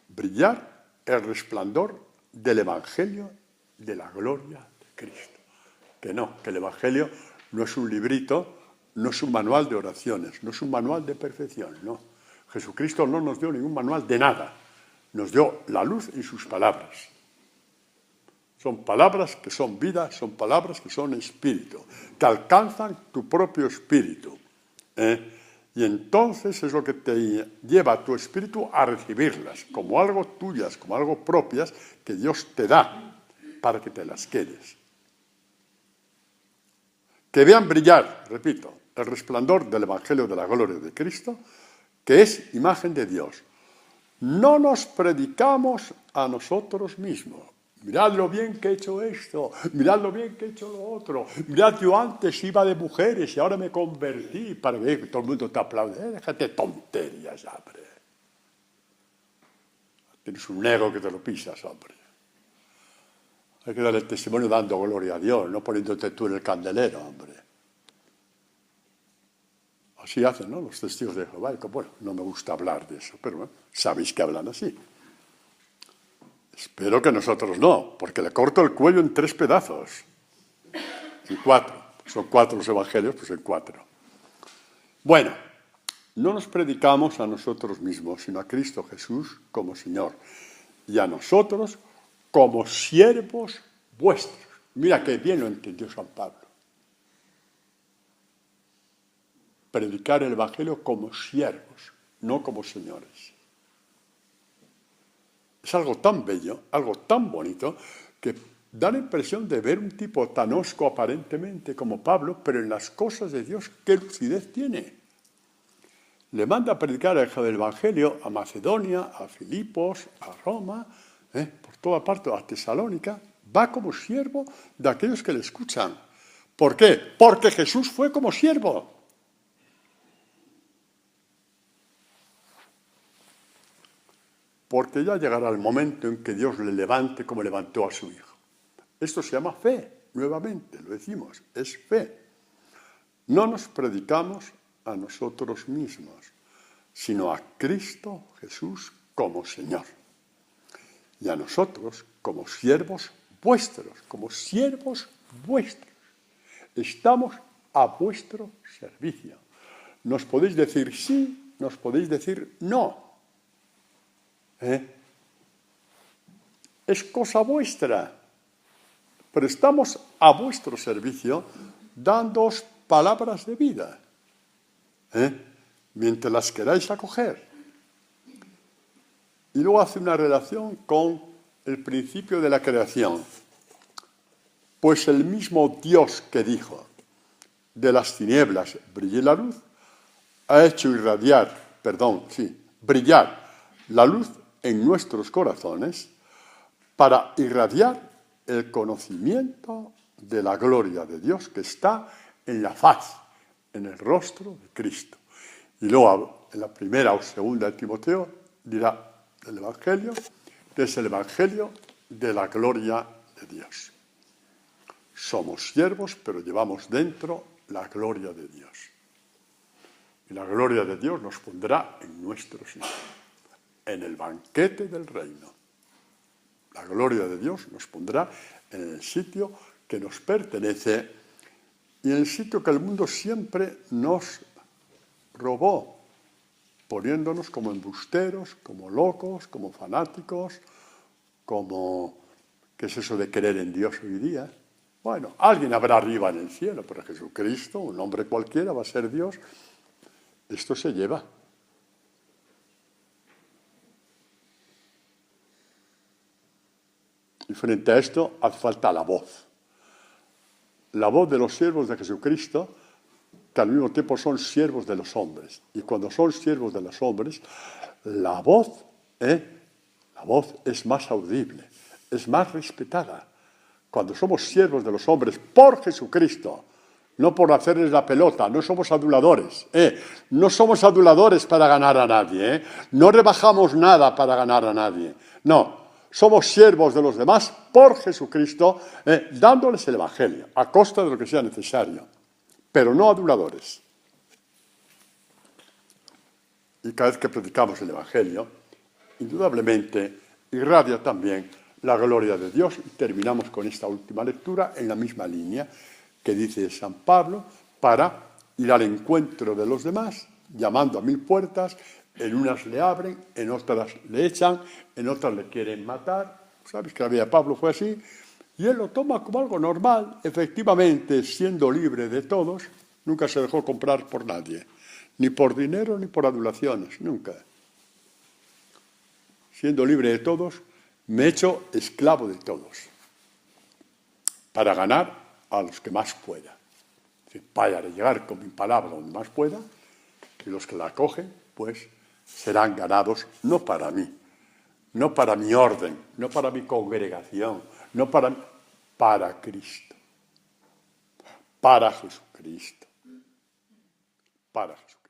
A: brillar el resplandor del Evangelio de la gloria de Cristo. Que no, que el Evangelio no es un librito, no es un manual de oraciones, no es un manual de perfección, no. Jesucristo no nos dio ningún manual de nada, nos dio la luz en sus palabras. Son palabras que son vida, son palabras que son espíritu, que alcanzan tu propio espíritu. Y entonces es lo que te lleva a tu espíritu a recibirlas como algo tuyas, como algo propias que Dios te da para que te las quedes. Que vean brillar, repito, el resplandor del Evangelio de la gloria de Cristo, que es imagen de Dios. No nos predicamos a nosotros mismos. Mirad lo bien que he hecho esto, mirad lo bien que he hecho lo otro, mirad, yo antes iba de mujeres y ahora me convertí para ver que todo el mundo te aplaude. Déjate tonterías, hombre. Tienes un ego que te lo pisas, hombre. Hay que dar el testimonio dando gloria a Dios, no poniéndote tú en el candelero, hombre. Así hacen, ¿no?, los testigos de Jehová. Bueno, no me gusta hablar de eso, pero bueno, sabéis que hablan así. Espero que nosotros no, porque le corto el cuello en 3 pedazos. En 4. Son 4 los evangelios, pues en 4. Bueno, no nos predicamos a nosotros mismos, sino a Cristo Jesús como Señor. Y a nosotros como siervos vuestros. Mira qué bien lo entendió San Pablo. Predicar el evangelio como siervos, no como señores. Es algo tan bello, algo tan bonito, que da la impresión de ver un tipo tan hosco aparentemente como Pablo, pero en las cosas de Dios, ¿qué lucidez tiene? Le manda a predicar el Evangelio a Macedonia, a Filipos, a Roma, por toda parte, a Tesalónica. Va como siervo de aquellos que le escuchan. ¿Por qué? Porque Jesús fue como siervo. Porque ya llegará el momento en que Dios le levante como levantó a su Hijo. Esto se llama fe, nuevamente, lo decimos, es fe. No nos predicamos a nosotros mismos, sino a Cristo Jesús como Señor. Y a nosotros como siervos vuestros, como siervos vuestros. Estamos a vuestro servicio. Nos podéis decir sí, nos podéis decir no. Es cosa vuestra, pero estamos a vuestro servicio dándoos palabras de vida, mientras las queráis acoger. Y luego hace una relación con el principio de la creación. Pues el mismo Dios que dijo, de las tinieblas brille la luz, ha hecho brillar la luz en nuestros corazones para irradiar el conocimiento de la gloria de Dios que está en la faz, en el rostro de Cristo. Y luego, en la primera o segunda de Timoteo, dirá del Evangelio, que es el Evangelio de la gloria de Dios. Somos siervos, pero llevamos dentro la gloria de Dios. Y la gloria de Dios nos pondrá en nuestro sitio, en el banquete del reino. La gloria de Dios nos pondrá en el sitio que nos pertenece y en el sitio que el mundo siempre nos robó, poniéndonos como embusteros, como locos, como fanáticos, como, ¿qué es eso de creer en Dios hoy día? Bueno, alguien habrá arriba en el cielo, pero Jesucristo, un hombre cualquiera, va a ser Dios. Esto se lleva. Y frente a esto hace falta la voz. La voz de los siervos de Jesucristo, que al mismo tiempo son siervos de los hombres. Y cuando son siervos de los hombres, la voz es más audible, es más respetada. Cuando somos siervos de los hombres por Jesucristo, no por hacerles la pelota, no somos aduladores. No somos aduladores para ganar a nadie. No rebajamos nada para ganar a nadie. No, somos siervos de los demás por Jesucristo, dándoles el Evangelio, a costa de lo que sea necesario, pero no aduladores. Y cada vez que predicamos el Evangelio, indudablemente irradia también la gloria de Dios. Y terminamos con esta última lectura en la misma línea que dice San Pablo, para ir al encuentro de los demás, llamando a 1000 puertas. En unas le abren, en otras le echan, en otras le quieren matar. ¿Sabes que la vida de Pablo fue así? Y él lo toma como algo normal. Efectivamente, siendo libre de todos, nunca se dejó comprar por nadie. Ni por dinero, ni por adulaciones, nunca. Siendo libre de todos, me he hecho esclavo de todos. Para ganar a los que más pueda. Para llegar con mi palabra donde más pueda, y los que la acogen, pues, serán ganados no para mí, no para mi orden, no para mi congregación, no para Cristo, para Jesucristo, para Jesucristo.